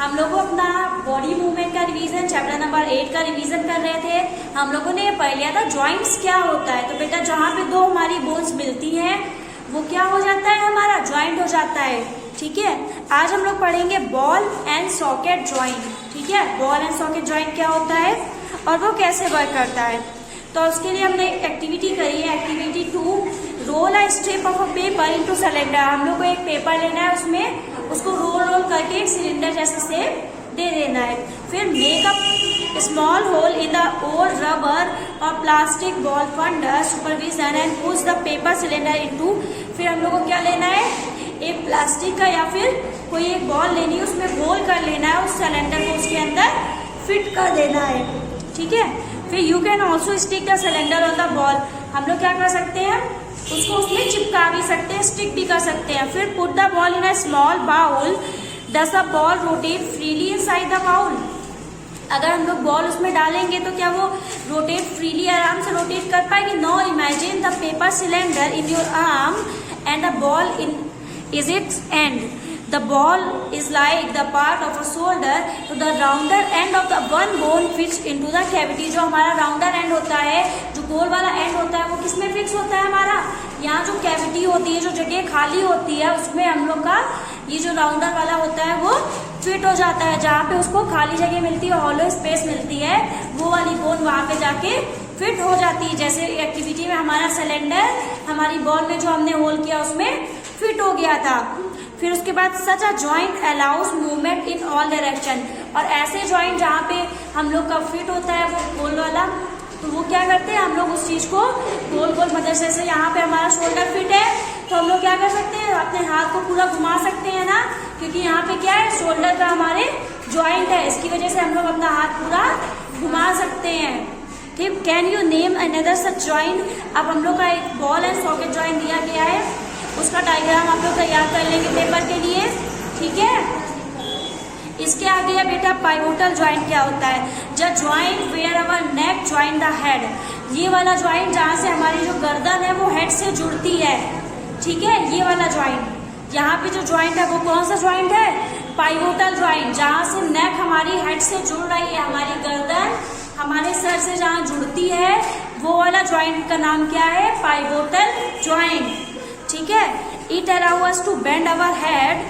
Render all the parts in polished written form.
हम लोग अपना बॉडी मूवमेंट का रिवीजन चैप्टर नंबर 8 का रिवीजन कर रहे थे। हम लोगों ने ये पढ़ लिया था जॉइंट्स क्या होता है। तो बेटा जहाँ पे दो हमारी बोन्स मिलती हैं वो क्या हो जाता है, हमारा जॉइंट हो जाता है। ठीक है, आज हम लोग पढ़ेंगे बॉल एंड सॉकेट जॉइंट। ठीक है, बॉल एंड सॉकेट जॉइंट क्या होता है और वो कैसे वर्क करता है। तो उसके लिए हमने एक्टिविटी करी है, activity 2, roll a strip of a paper into cylinder. हम लोग को एक पेपर लेना है, उसमें उसको रोल रोल करके एक सिलेंडर जैसे शेप दे देना है। फिर make a small hole in the old rubber और plastic ball under supervision and push the paper cylinder into. फिर हम लोग को क्या लेना है, एक प्लास्टिक का या फिर कोई एक बॉल लेनी है, उसमें होल कर लेना है, उस सिलेंडर को उसके अंदर फिट कर देना है। ठीक है, फिर you can also stick the cylinder on the ball. हम लोग क्या कर सकते हैं, उसको उसमें चिपका भी सकते हैं, स्टिक भी कर सकते हैं। फिर put the ball in a small bowl, does the ball rotate freely inside the bowl. अगर हम लोग बॉल उसमें डालेंगे तो क्या वो रोटेट फ्रीली आराम से रोटेट कर पाएगी। Now imagine the paper cylinder in your arm and the ball in is its end. The ball is like the part of a shoulder, so the rounder end of the one bone fits into the cavity। जो हमारा rounder and होता है, जो गोल वाला and होता है, वो किसमें फिक्स होता है हमारा, यहाँ जो कैविटी होती है, जो जगह खाली होती है, उसमें हम लोग का ये जो राउंडर वाला होता है वो फिट हो जाता है। जहाँ पे उसको खाली जगह मिलती है, हॉलो स्पेस मिलती है, वो वाली बोन वहाँ पे जाके फिट हो जाती है। जैसे एक्टिविटी में हमारा सिलेंडर हमारी बॉल में जो हमने होल किया उसमें फिट हो गया था। फिर उसके बाद such a joint allows movement in all direction. और ऐसे जॉइंट जहाँ पे हम लोग का फिट होता है वो गोल वाला, तो वो क्या करते हैं, हम लोग उस चीज को गोल गोल मतलब जैसे यहाँ पे हमारा शोल्डर फिट है तो हम लोग क्या कर सकते हैं, अपने हाथ को पूरा घुमा सकते हैं ना, क्योंकि यहाँ पे क्या है, शोल्डर का हमारे जॉइंट है, इसकी वजह से हम लोग अपना हाथ पूरा घुमा सकते हैं। ठीक, can you name another such joint. अब हम लोग का एक बॉल एंड सॉकेट जॉइंट दिया गया है, उसका डायग्राम आप लोग तैयार कर लेंगे पेपर के लिए। ठीक है, इसके आगे है बेटा पाइवोटल जॉइंट क्या होता है। The joint where our neck joint the head. ये वाला जॉइंट जहाँ से हमारी जो गर्दन है वो हेड से जुड़ती है। ठीक है, ये वाला जॉइंट, यहाँ पे जो जॉइंट है वो कौन सा जॉइंट है, पाइवोटल जॉइंट। जहाँ से नेक हमारी हेड से जुड़ रही है, हमारी गर्दन हमारे सर से जहाँ जुड़ती है, वो वाला जॉइंट का नाम क्या है, पाइवोटल जॉइंट। ठीक है, it allow us to bend our head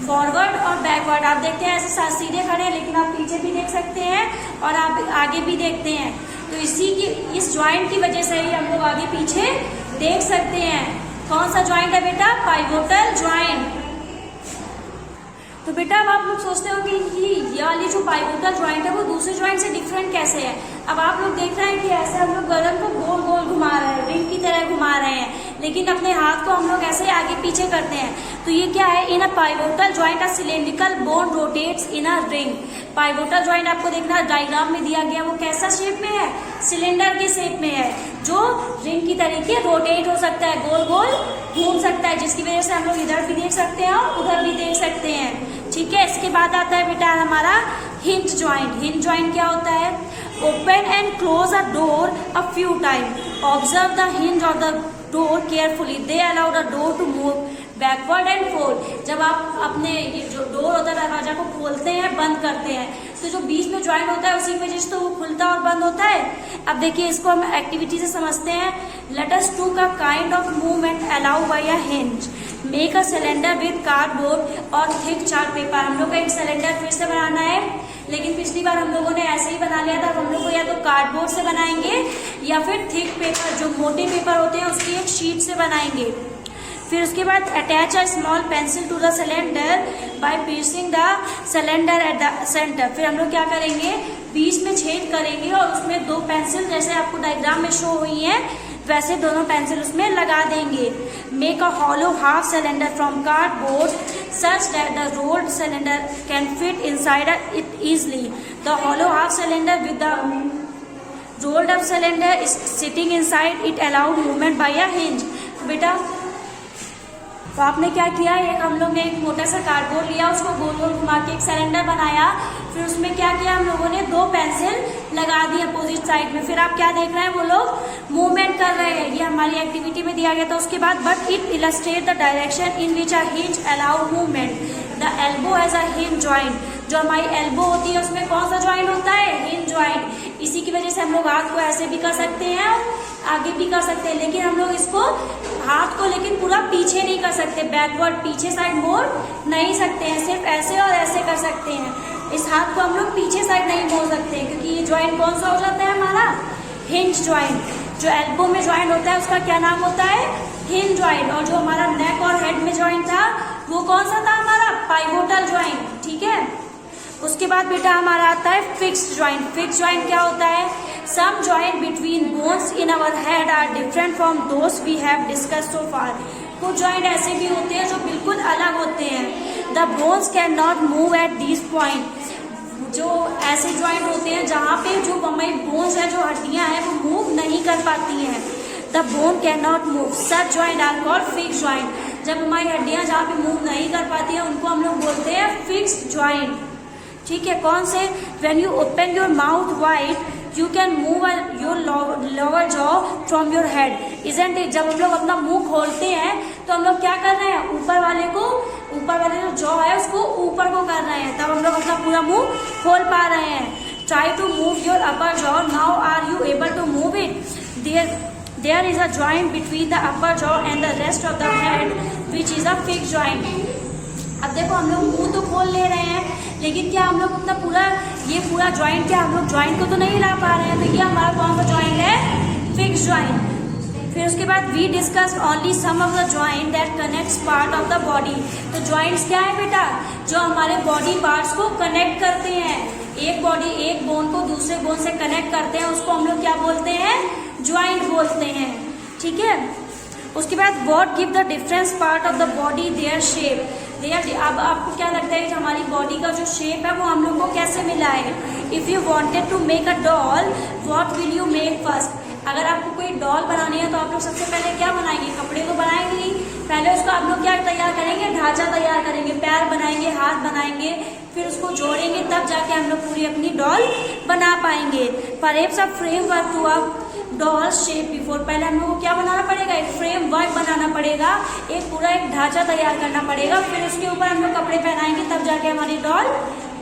forward और बैकवर्ड। आप देखते हैं ऐसे सीधे खड़े हैं, लेकिन आप पीछे भी देख सकते हैं और आप आगे भी देखते हैं। तो इस जॉइंट की वजह से ही हम लोग आगे पीछे देख सकते हैं। कौन सा जॉइंट है बेटा, पाइवोटल जॉइंट। तो बेटा अब आप लोग सोचते हो कि ये वाली जो पाइवोटल जॉइंट है वो दूसरे जॉइंट से डिफरेंट कैसे है। अब आप लोग देख रहे हैं कि ऐसे हम लोग गर्दन को गोल गोल घुमा रहे हैं, रिंग की तरह घुमा रहे हैं, लेकिन अपने हाथ को हम लोग ऐसे आगे पीछे करते हैं। तो ये क्या है, in a pivotal joint a cylindrical bone rotates in a ring. Pivotal joint आपको देखना डायग्राम में दिया गया, वो कैसा शेप में है, सिलेंडर के शेप में है, जो रिंग की तरीके रोटेट हो सकता है, गोल गोल घूम सकता है, जिसकी वजह से हम लोग इधर भी देख सकते हैं और उधर भी देख सकते हैं। ठीक है, इसके बाद आता है बेटा हमारा हिंज जॉइंट। हिंज जॉइंट क्या होता है, open and close a door a few time, observe the hinge of the door carefully, they allow the door to move backward and forth. जब आप अपने जो डोर होता है दरवाजा को खोलते हैं बंद करते हैं, तो जो बीच में जॉइंट होता है उसी की वजह से तो वो खुलता और बंद होता है। अब देखिए इसको हम एक्टिविटी से समझते हैं। लेट अस टू का kind of movement allow by a hinge, make a cylinder with cardboard और थिक चार्ट पेपर। हम लोग का एक सिलेंडर फिर से बनाना है, लेकिन पिछली बार हम लोगों ने ऐसे ही बना लिया था। हम लोग को या तो कार्डबोर्ड से बनाएंगे या फिर थिक पेपर, जो मोटे पेपर होते हैं उसकी एक शीट से बनाएंगे। फिर उसके बाद attach a small pencil to the cylinder by piercing the cylinder at the centre. फिर हम लोग क्या करेंगे, बीच में छेद करेंगे और उसमें दो पेंसिल जैसे आपको डायग्राम में शो हुई है वैसे दोनों पेंसिल उसमें लगा देंगे। Make a hollow half cylinder from cardboard such that the rolled cylinder can fit inside it easily. The hollow half cylinder with the rolled up cylinder is sitting inside it allowed movement by a hinge. बेटा तो आपने क्या किया, एक हम लोग ने एक मोटा सा कार्डबोर्ड लिया, उसको गोल गोल घुमा के एक सिलेंडर बनाया, फिर उसमें क्या किया हम लोगों ने, दो पेंसिल लगा दी अपोजिट साइड में। फिर आप क्या देख रहे हैं, वो लोग मूवमेंट कर रहे हैं, ये हमारी एक्टिविटी में दिया गया था। उसके बाद but it illustrate the direction in which a hinge allow movement, the elbow has a hinge joint, जो हमारी एल्बो होती है उसमें कौन सा ज्वाइंट होता है? Hinge joint. इसी की वजह से हम लोग हाथ को ऐसे भी कर सकते हैं और आगे भी कर सकते हैं, लेकिन हम लोग इसको हाथ को लेकिन पूरा पीछे नहीं कर सकते, बैकवर्ड पीछे साइड मोड़ नहीं सकते हैं, सिर्फ ऐसे और ऐसे कर सकते हैं। इस हाथ को हम लोग पीछे साइड नहीं मोड़ सकते क्योंकि ये ज्वाइंट कौन सा हो जाता है हमारा? Hinge joint. जो एल्बो में ज्वाइंट होता है उसका क्या नाम होता है? Hinge joint. और जो हमारा नेक और हेड में ज्वाइंट था वो कौन सा था हमारा? Pivotal joint. ठीक है, उसके बाद बेटा हमारा आता है फिक्स्ड ज्वाइंट। फिक्स्ड ज्वाइंट क्या होता है? Some joint between bones in our head are different from those we have discussed so far. कुछ ज्वाइंट ऐसे भी होते हैं जो बिल्कुल अलग होते हैं। The bones can not move at this point. जो ऐसे ज्वाइंट होते हैं जहाँ पे जो हमारी बोन्स है, जो हड्डियां हैं, वो मूव नहीं कर पाती हैं। The bone can not move, such joint are called fixed joint. जब हमारी हड्डियां जहाँ पे मूव नहीं कर पाती हैं उनको हम लोग बोलते हैं फिक्स्ड ज्वाइंट। ठीक है, कौन से? When you open your mouth wide you can move your lower jaw from your head, isn't it? जब हम लोग अपना मुंह खोलते हैं तो हम लोग क्या कर रहे हैं? ऊपर वाले जो जॉ है उसको ऊपर को कर रहे हैं, तब हम लोग अपना पूरा मुंह खोल पा रहे हैं। Try to move your upper jaw, now are you able to move it? There is a joint between the upper jaw and the rest of the head, which is a fixed joint. अब देखो हम लोग मुंह तो खोल ले रहे हैं, लेकिन क्या हम लोग अपना पूरा ज्वाइंट, क्या हम लोग ज्वाइंट को तो नहीं हिला पा रहे हैं? तो ये हमारा कौन सा ज्वाइंट है? Fixed joint. फिर उसके बाद we discuss only some of the joint that connects part of the body. तो ज्वाइंट्स क्या है बेटा? जो हमारे बॉडी पार्ट्स को कनेक्ट करते हैं। एक बोन को दूसरे बोन से कनेक्ट करते हैं, उसको हम लोग क्या बोलते हैं? ज्वाइंट बोलते हैं। ठीक है, उसके बाद what give the difference part of the body their shape. अब आपको क्या लगता है कि हमारी बॉडी का जो शेप है वो हम लोग को कैसे मिला है? If you wanted to make a doll what will you make first? अगर आपको कोई डॉल बनानी है तो आप लोग सबसे पहले क्या बनाएंगे? कपड़े तो बनाएंगे नहीं, पहले उसको आप लोग क्या तैयार करेंगे? ढांचा तैयार करेंगे, पैर बनाएंगे, हाथ बनाएंगे, फिर उसको जोड़ेंगे, तब जाके हम लोग पूरी अपनी डॉल बना पाएंगे। Perhaps a framework to a doll shape before. पहले हम लोग को क्या बनाना पड़ेगा? एक फ्रेमवर्क बनाना पड़ेगा, एक ढांचा तैयार करना पड़ेगा, फिर उसके ऊपर हम लोग कपड़े पहनाएंगे, तब जाके हमारी डॉल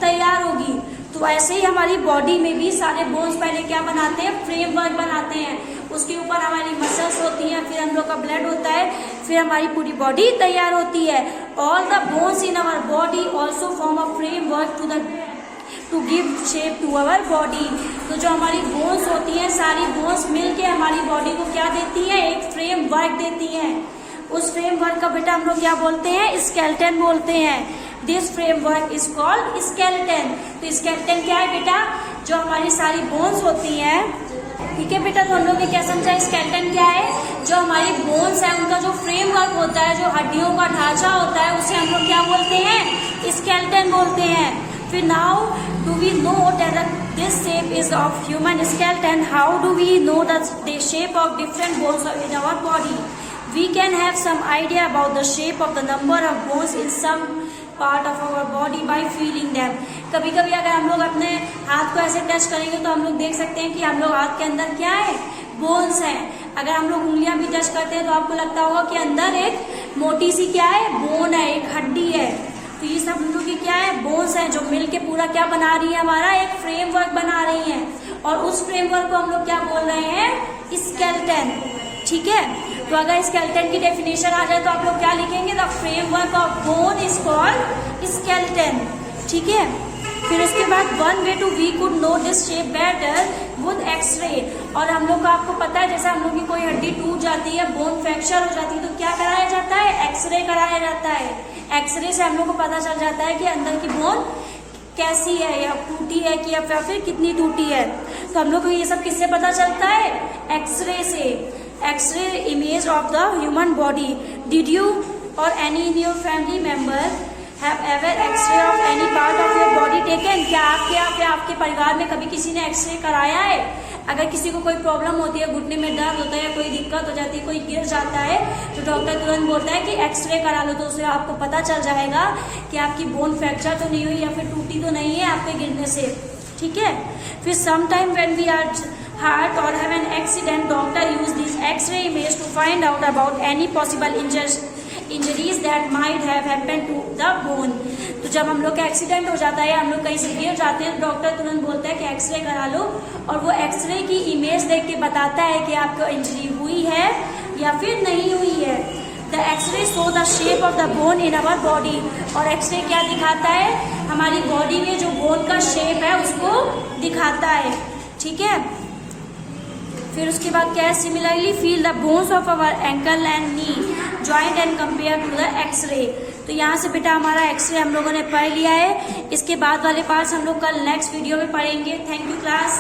तैयार होगी। तो ऐसे ही हमारी बॉडी में भी सारे बोन्स पहले क्या बनाते हैं? फ्रेमवर्क बनाते हैं, उसके ऊपर हमारी मसल्स होती हैं, फिर हम लोग का ब्लड होता है, फिर हमारी पूरी बॉडी तैयार होती है। All the bones in our body also form a framework to give shape to our body. तो जो हमारी बोन्स होती हैं, सारी बोन्स मिलके हमारी बॉडी को क्या देती है? एक फ्रेमवर्क देती हैं। उस फ्रेमवर्क का बेटा हम लोग क्या बोलते हैं? स्केलेटन बोलते हैं। This framework is called skeleton. तो स्केलेटन क्या है बेटा? जो हमारी सारी बोन्स होती हैं। ठीक है बेटा, तो हम लोग ने क्या समझा? स्केलेटन क्या है? जो हमारी बोन्स है उनका जो फ्रेमवर्क होता है, जो हड्डियों का ढांचा होता है, उसे हम लोग क्या बोलते हैं? स्केलेटन बोलते हैं। फिर now do we know that this shape is of human skeleton? How do we know the shape of different bones in our body? We can have some idea about the shape of the number of bones in some part of our body by feeling them. कभी कभी अगर हम लोग अपने हाथ को ऐसे touch करेंगे तो हम लोग देख सकते हैं कि हम लोग हाथ के अंदर क्या है? बोन्स हैं। अगर हम लोग उंगलियां भी टच करते हैं तो आपको लगता होगा कि अंदर एक मोटी सी क्या है? बोन है, एक हड्डी है। तो ये सब हम लोग की क्या है? बोन्स हैं, जो मिल के पूरा क्या बना रही है? हमारा एक फ्रेमवर्क बना रही है, और उस फ्रेमवर्क को हम लोग क्या बोल रहे हैं? स्केलेटन। ठीक है, तो अगर स्केलेटन की डेफिनेशन आ जाए तो आप लोग क्या लिखेंगे? The framework of bone is called skeleton. ठीक है, फिर उसके बाद one way to we could know this shape better with X ray. और हम लोग को आपको पता है, जैसे हम लोग की कोई हड्डी टूट जाती है, बोन फ्रैक्चर हो जाती है, तो क्या कराया जाता है? एक्सरे कराया जाता है। एक्सरे से हम लोग को पता चल जाता है कि अंदर की बोन कैसी है, या टूटी है कि या फिर कितनी टूटी है। तो हम लोग को ये सब किससे पता चलता है? एक्सरे से। X-ray image of the human body. Did you or any in your family member have ever X-ray of any part of your body taken? क्या आपके परिवार में कभी किसी ने एक्सरे कराया है? अगर किसी को कोई प्रॉब्लम होती है, घुटने में दर्द होता है, कोई दिक्कत हो जाती है, कोई गिर जाता है, तो डॉक्टर तुरंत बोलता है कि एक्सरे करा लो, तो उससे आपको पता चल जाएगा कि आपकी बोन फ्रैक्चर तो नहीं हुई या फिर टूटी तो नहीं है आपके गिरने से। ठीक है, फिर some time when we are hurt or have an accident, doctor use this X-ray image to find out about any possible injuries that might have happened to the bone. तो जब हम लोग का एक्सीडेंट हो जाता है, हम लोग कहीं से गिर जाते हैं, डॉक्टर तुरंत बोलता है कि एक्सरे करा लो, और वो एक्सरे की इमेज देख के बताता है कि आपको इंजरी हुई है या फिर नहीं हुई है। The X ray show the shape of the bone in our body, और एक्सरे क्या दिखाता है, हमारी बॉडी में जो बोन का शेप है उसको दिखाता है, ठीक है। फिर उसके बाद क्या है, similarly feel the bones of our ankle and knee joint and compare to the X ray. तो यहाँ से बेटा हमारा एक्सरे हम लोगों ने पढ़ लिया है। इसके बाद वाले पार्ट्स हम लोग कल नेक्स्ट वीडियो में पढ़ेंगे। Thank you class.